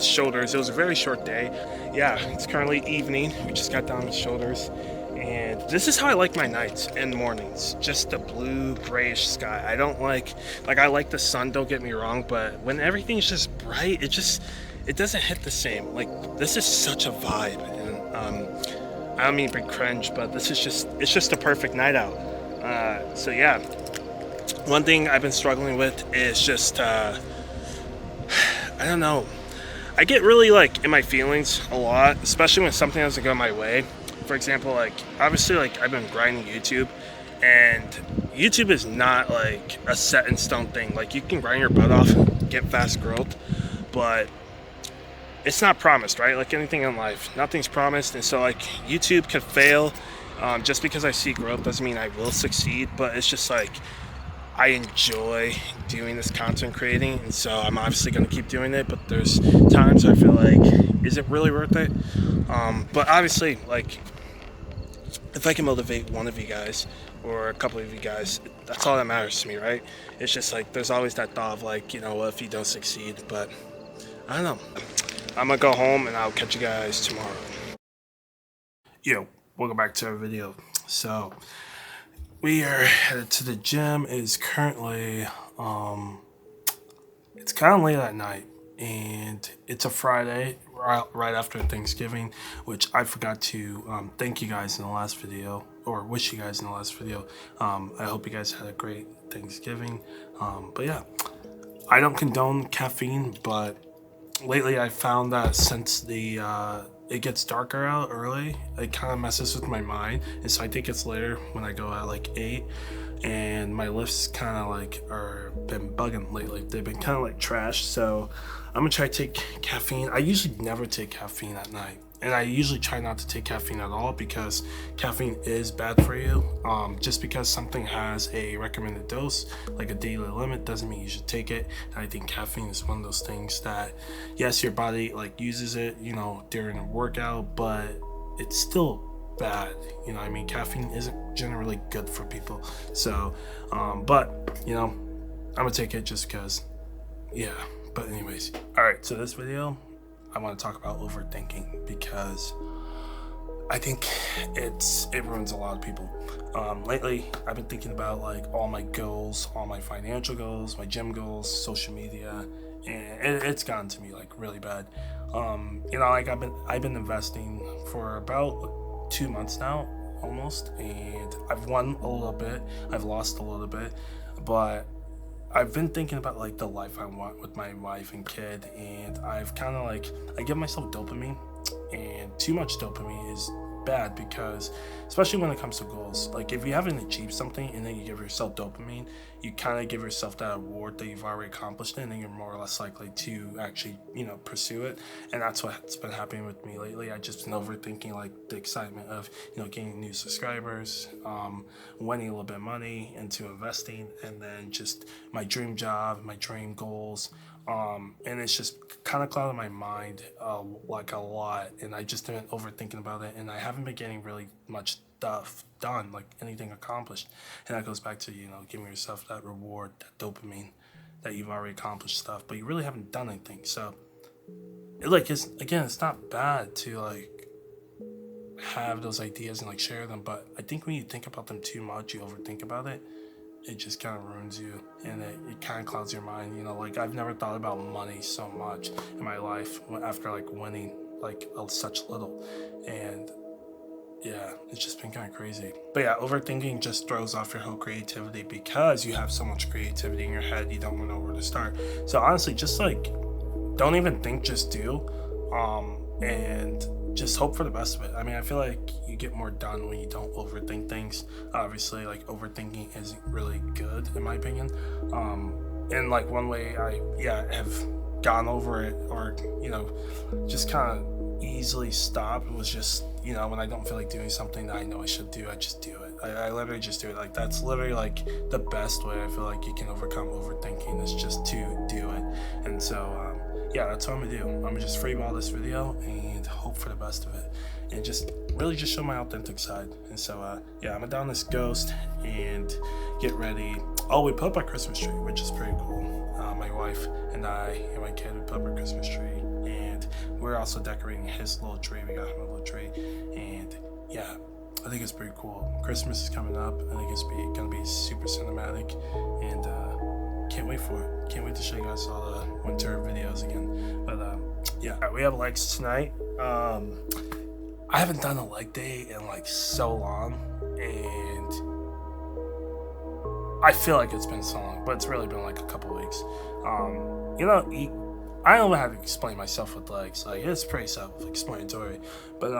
with shoulders. It was a very short day. Yeah, it's currently evening. We just got done with shoulders. And this is how I like my nights and mornings. Just a blue, grayish sky. I don't like I like the sun, don't get me wrong, but when everything's just bright, it doesn't hit the same. Like, this is such a vibe. And I don't mean to be cringe, but it's just a perfect night out. So yeah, one thing I've been struggling with is just, I don't know. I get really like in my feelings a lot, especially when something doesn't go my way. For example, like obviously like I've been grinding YouTube, and YouTube is not like a set in stone thing. Like, you can grind your butt off, get fast growth, but it's not promised, right? Like anything in life, nothing's promised. And so like YouTube could fail. Just because I see growth doesn't mean I will succeed, but it's just like I enjoy doing this content creating, and so I'm obviously going to keep doing it. But there's times I feel like, is it really worth it? But obviously, like, if I can motivate one of you guys or a couple of you guys, that's all that matters to me, right? It's just like there's always that thought of like, what if you don't succeed? But I don't know. I'm gonna go home and I'll catch you guys tomorrow. Yo, welcome back to our video. So we are headed to the gym. It is currently it's kind of late at night, and it's a Friday right after Thanksgiving, which I forgot to thank you guys in the last video, or wish you guys in the last video. I hope you guys had a great Thanksgiving. But yeah, I don't condone caffeine, but lately I found that since it gets darker out early, it kind of messes with my mind, and so I think it's later when I go at like 8, and my lifts kind of like are been bugging lately. They've been kind of like trash, so I'm gonna try to take caffeine. I usually never take caffeine at night, and I usually try not to take caffeine at all because caffeine is bad for you. Just because something has a recommended dose, like a daily limit, doesn't mean you should take it. And I think caffeine is one of those things that, yes, your body like uses it, during a workout, but it's still bad. I mean, caffeine isn't generally good for people. So, but I'm gonna take it just because, yeah. But anyways, all right. So this video, I want to talk about overthinking because I think it ruins a lot of people. Lately, I've been thinking about like all my goals, all my financial goals, my gym goals, social media, and it's gotten to me like really bad. Like I've been investing for about 2 months now, almost, and I've won a little bit, I've lost a little bit, but I've been thinking about like the life I want with my wife and kid, and I've kind of like, I give myself dopamine, and too much dopamine is bad because, especially when it comes to goals, like if you haven't achieved something and then you give yourself dopamine, you kind of give yourself that award that you've already accomplished it, and then you're more or less likely to actually pursue it. And that's what's been happening with me lately. I just been overthinking like the excitement of gaining new subscribers, winning a little bit of money into investing, and then just my dream job, my dream goals. And it's just kind of clouded my mind like a lot, and I just been overthinking about it, and I haven't been getting really much stuff done, like anything accomplished. And that goes back to giving yourself that reward, that dopamine, that you've already accomplished stuff, but you really haven't done anything. So it's not bad to like have those ideas and like share them, but I think when you think about them too much, you overthink about it, it just kind of ruins you, and it kind of clouds your mind. Like I've never thought about money so much in my life after like winning like such little, and yeah, it's just been kind of crazy. But yeah, overthinking just throws off your whole creativity because you have so much creativity in your head, you don't know where to start. So honestly, just like don't even think, just do, and just hope for the best of it. I mean, I feel like you get more done when you don't overthink things. Obviously, like overthinking isn't really good in my opinion. And like one way I have gone over it, or just kind of easily stop, was just when I don't feel like doing something that I know I should do, I just do it. I literally just do it. Like that's literally like the best way I feel like you can overcome overthinking, is just to do it. And so yeah, that's what I'm gonna do. I'm gonna just freeball this video and hope for the best of it, and just really just show my authentic side. And so yeah, I'm gonna down this ghost and get ready. Oh, we put up our Christmas tree, which is pretty cool. my wife and I and my kid, we put up our Christmas tree, and we're also decorating his little tree. We got him a little tree, and yeah, I think it's pretty cool. Christmas is coming up. I think it's gonna be super cinematic, and can't wait for it. Can't wait to show you guys all the winter videos again. But yeah, we have legs tonight. I haven't done a leg day in like so long, and I feel like it's been so long, but it's really been like a couple weeks. You know, I don't know how to explain myself with legs. Like, it's pretty self-explanatory. But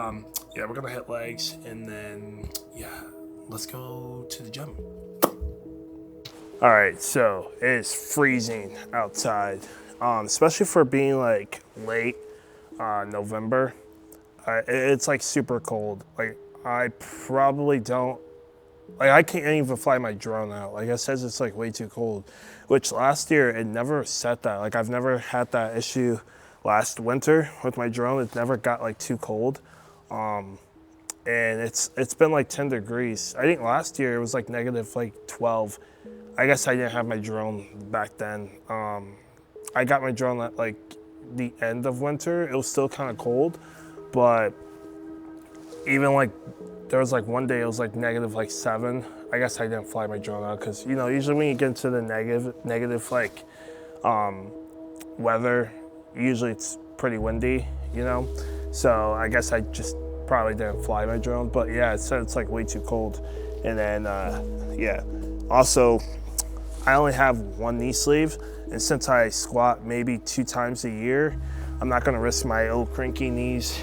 yeah, we're gonna hit legs, and then yeah, let's go to the gym. All right, so it is freezing outside, especially for being like late November. It's like super cold. Like, I probably don't, like, I can't even fly my drone out. Like, it says it's like way too cold, which last year it never said that. Like, I've never had that issue last winter with my drone. It never got like too cold. And it's been like 10 degrees. I think last year it was like negative like 12. I guess I didn't have my drone back then. I got my drone at like the end of winter. It was still kind of cold, but even like there was like one day it was like negative like 7. I guess I didn't fly my drone out because, you know, usually when you get into the negative like weather, usually it's pretty windy, you know. So I guess I just probably didn't fly my drone. But yeah, it said it's like way too cold. And then yeah, also I only have one knee sleeve, and since I squat maybe 2 times a year, I'm not gonna risk my old cranky knees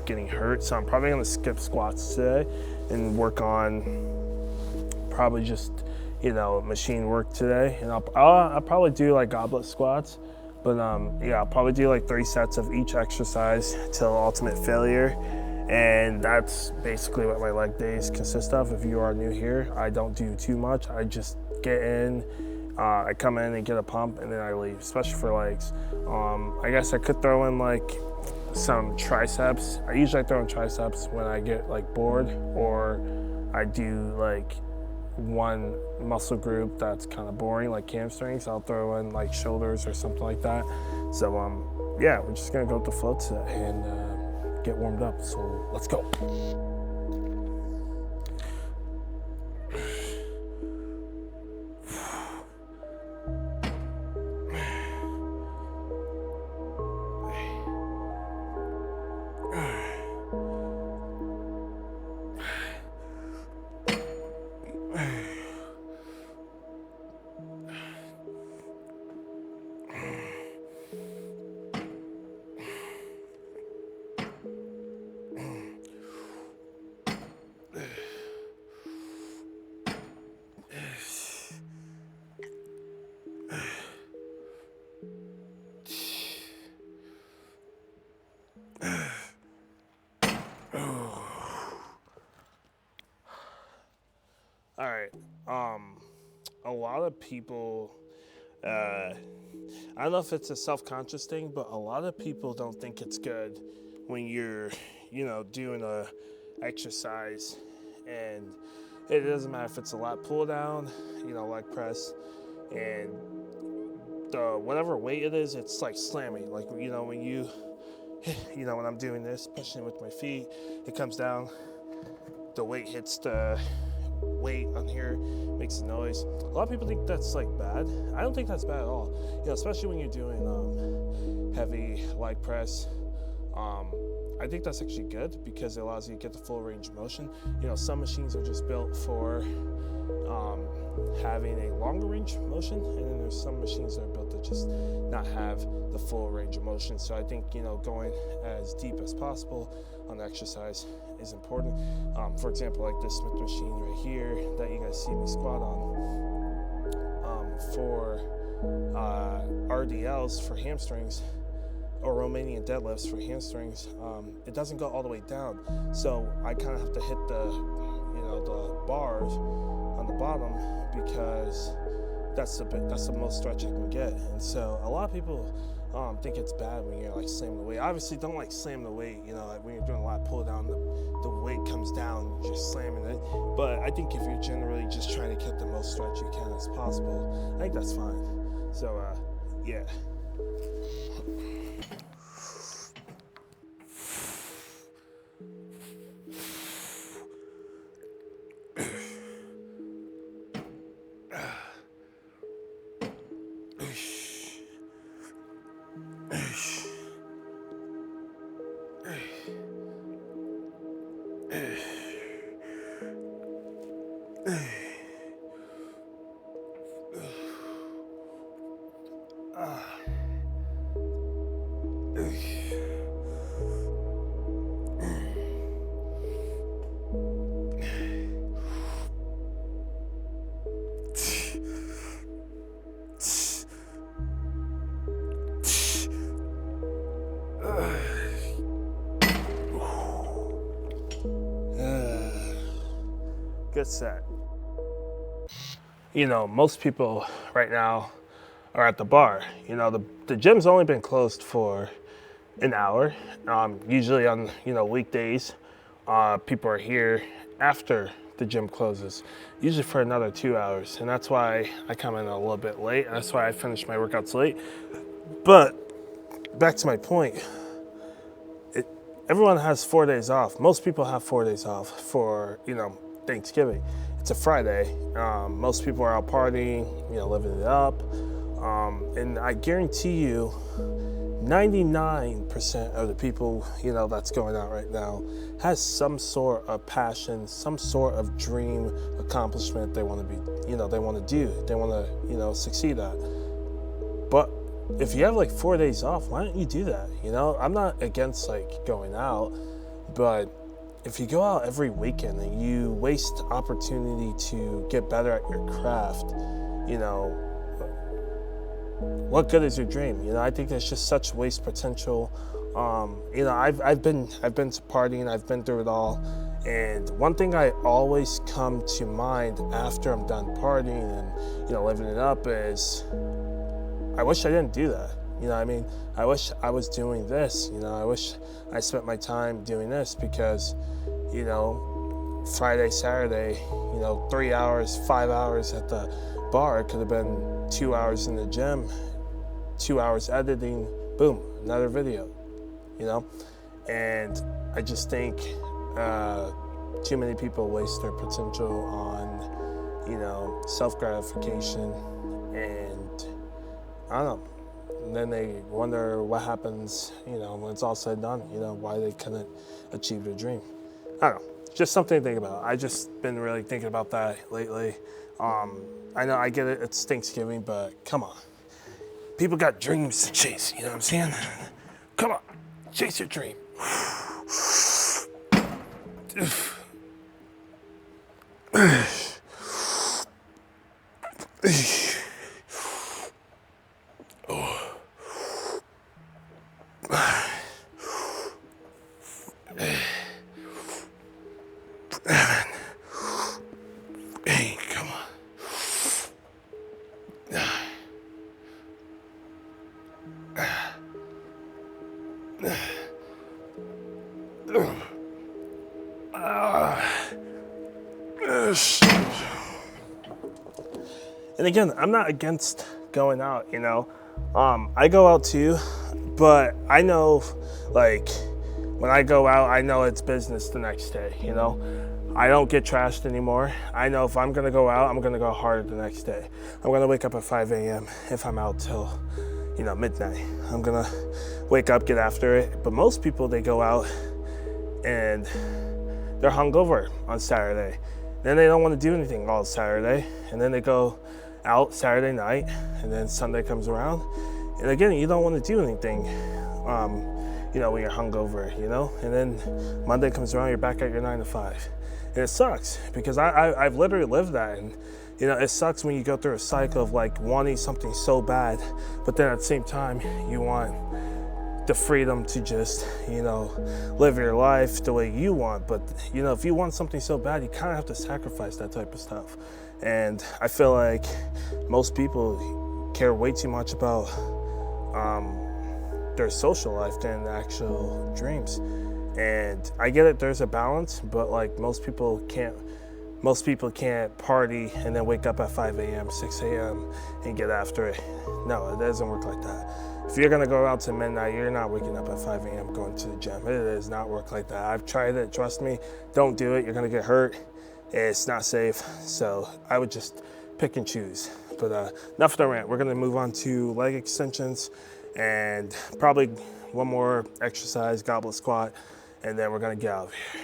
getting hurt. So I'm probably gonna skip squats today and work on probably just, you know, machine work today. And I'll probably do like goblet squats, but yeah, I'll probably do like 3 sets of each exercise till ultimate failure. And that's basically what my leg days consist of. If you are new here, I don't do too much. I just get in, I come in and get a pump, and then I leave, especially for legs. I guess I could throw in like some triceps. I usually throw in triceps when I get like bored, or I do like one muscle group that's kind of boring, like hamstrings. I'll throw in like shoulders or something like that. So yeah, we're just gonna go with the flow today and get warmed up. So let's go. All right, a lot of people, I don't know if it's a self-conscious thing, but a lot of people don't think it's good when you're, you know, doing a exercise, and it doesn't matter if it's a lat pull down, you know, leg press, and the whatever weight it is, it's like slamming. Like, you know, when you know, when I'm doing this, pushing with my feet, it comes down, the weight hits the weight on here, makes a noise. A lot of people think that's like bad. I don't think that's bad at all. You know, especially when you're doing heavy leg press. I think that's actually good because it allows you to get the full range of motion. You know, some machines are just built for having a longer range of motion, and then there's some machines that are built to just not have the full range of motion. So I think, you know, going as deep as possible on the exercise is important. For example, like this Smith machine right here that you guys see me squat on, for RDLs for hamstrings, or Romanian deadlifts for hamstrings, it doesn't go all the way down. So I kind of have to hit the, you know, the bars on the bottom because that's the most stretch I can get. And so a lot of people think it's bad when you're like slamming the weight. Obviously, don't like slam the weight. You know, like when you're doing a lot of pull down, the weight comes down, you're just slamming it. But I think if you're generally just trying to get the most stretch you can as possible, I think that's fine. So Yeah. Good set. You know, most people right now are at the bar. You know, the gym's only been closed for an hour. Usually on, you know, weekdays, people are here after the gym closes, usually for another 2 hours. And that's why I come in a little bit late. That's why I finish my workouts late. But back to my point, everyone has 4 days off. Most people have 4 days off for, you know, Thanksgiving. It's a Friday. Most people are out partying, you know, living it up. And I guarantee you, 99% of the people, you know, that's going out right now has some sort of passion, some sort of dream accomplishment they want to be, you know, they want to do, they want to, you know, succeed at. But if you have like 4 days off, why don't you do that? You know, I'm not against like going out, but if you go out every weekend and you waste opportunity to get better at your craft, you know, what good is your dream? You know, I think there's just such waste potential. You know, I've been to partying, I've been through it all, and one thing I always come to mind after I'm done partying and, you know, living it up is, I wish I didn't do that. You know what I mean? I wish I was doing this. You know, I wish I spent my time doing this because, you know, Friday, Saturday, you know, 3 hours, 5 hours at the bar. It could have been 2 hours in the gym, 2 hours editing, boom, another video, you know? And I just think too many people waste their potential on, you know, self-gratification, and I don't know. And then they wonder what happens, you know, when it's all said and done, you know, why they couldn't achieve their dream. I don't know, just something to think about. I just been really thinking about that lately. I know, I get it, it's Thanksgiving, but come on. People got dreams to chase, you know what I'm saying? Come on, chase your dream. Hey, come on. And again, I'm not against going out, you know. I go out too, but I know, like, when I go out, I know it's business the next day, you know. I don't get trashed anymore. I know if I'm gonna go out, I'm gonna go harder the next day. I'm gonna wake up at 5 a.m. if I'm out till, you know, midnight. I'm gonna wake up, get after it. But most people, they go out and they're hungover on Saturday. Then they don't want to do anything all Saturday. And then they go out Saturday night, and then Sunday comes around. And again, you don't want to do anything, you know, when you're hungover, you know? And then Monday comes around, you're back at your 9 to 5. And it sucks because I've literally lived that. And, you know, it sucks when you go through a cycle of like wanting something so bad, but then at the same time, you want the freedom to just, you know, live your life the way you want. But, you know, if you want something so bad, you kind of have to sacrifice that type of stuff. And I feel like most people care way too much about their social life than actual dreams. And I get it, there's a balance, but like most people can't most people can't party and then wake up at 5 a.m., 6 a.m. and get after it. No, it doesn't work like that. If you're gonna go out to midnight, you're not waking up at 5 a.m. going to the gym. It does not work like that. I've tried it, trust me. Don't do it, you're gonna get hurt. It's not safe, so I would just pick and choose. But enough of the rant. We're gonna move on to leg extensions and probably one more exercise, goblet squat, and then we're gonna get out of here.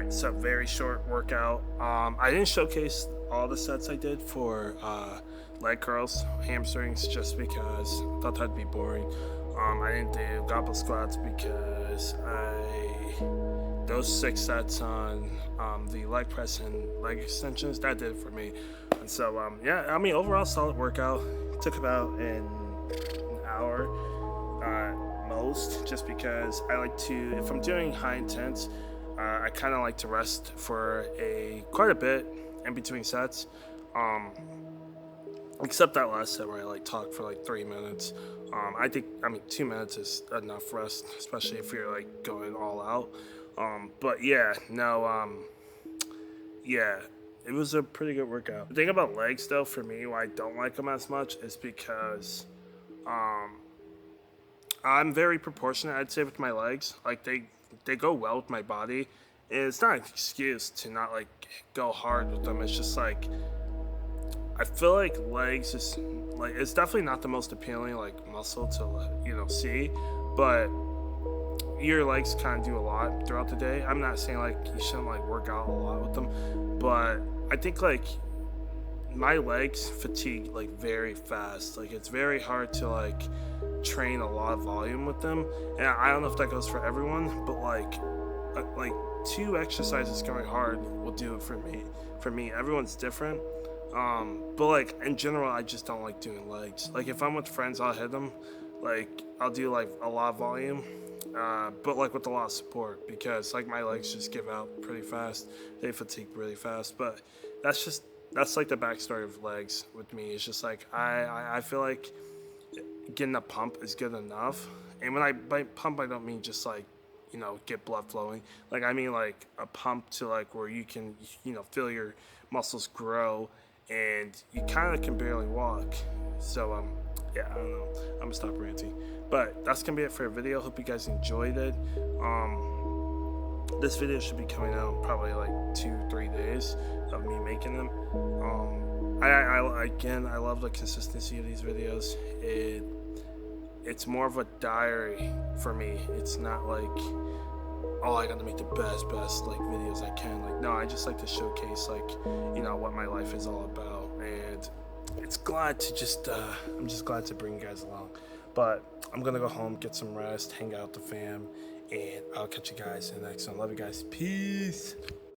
So very short workout. I didn't showcase all the sets I did for leg curls, hamstrings, just because I thought that'd be boring. I didn't do goblet squats because those 6 sets on the leg press and leg extensions, that did it for me. And so yeah, I mean, overall solid workout. It took about an hour most, just because I like to, if I'm doing high intense, I kind of like to rest for quite a bit in between sets, except that last set where I like talk for like 3 minutes. I mean 2 minutes is enough rest, especially if you're like going all out. But yeah, no, yeah, it was a pretty good workout. The thing about legs though, for me, why I don't like them as much is because I'm very proportionate, I'd say, with my legs. Like they go well with my body. And it's not an excuse to not like go hard with them. It's just like, I feel like legs is like, it's definitely not the most appealing like muscle to see, but your legs kind of do a lot throughout the day. I'm not saying like you shouldn't like work out a lot with them, but I think like my legs fatigue like very fast. Like it's very hard to like train a lot of volume with them, and I don't know if that goes for everyone, but like 2 exercises going hard will do it for me. Everyone's different, but like in general, I just don't like doing legs. Like if I'm with friends, I'll hit them, like I'll do like a lot of volume, but like with a lot of support, because like my legs just give out pretty fast. They fatigue really fast. But that's like the backstory of legs with me. It's just like I feel like getting a pump is good enough. And when by pump, I don't mean just like get blood flowing. Like I mean like a pump to like where you can feel your muscles grow and you kind of can barely walk. So yeah, I don't know, I'm gonna stop ranting, but that's gonna be it for a video. Hope you guys enjoyed it. This video should be coming out in probably like 2-3 days of me making them. I love the consistency of these videos. It's more of a diary for me. It's not like, oh, I gotta make the best like videos I can. Like, no, I just like to showcase like what my life is all about, and it's glad to just I'm just glad to bring you guys along. But I'm gonna go home, get some rest, hang out with the fam, and I'll catch you guys in the next one. Love you guys. Peace.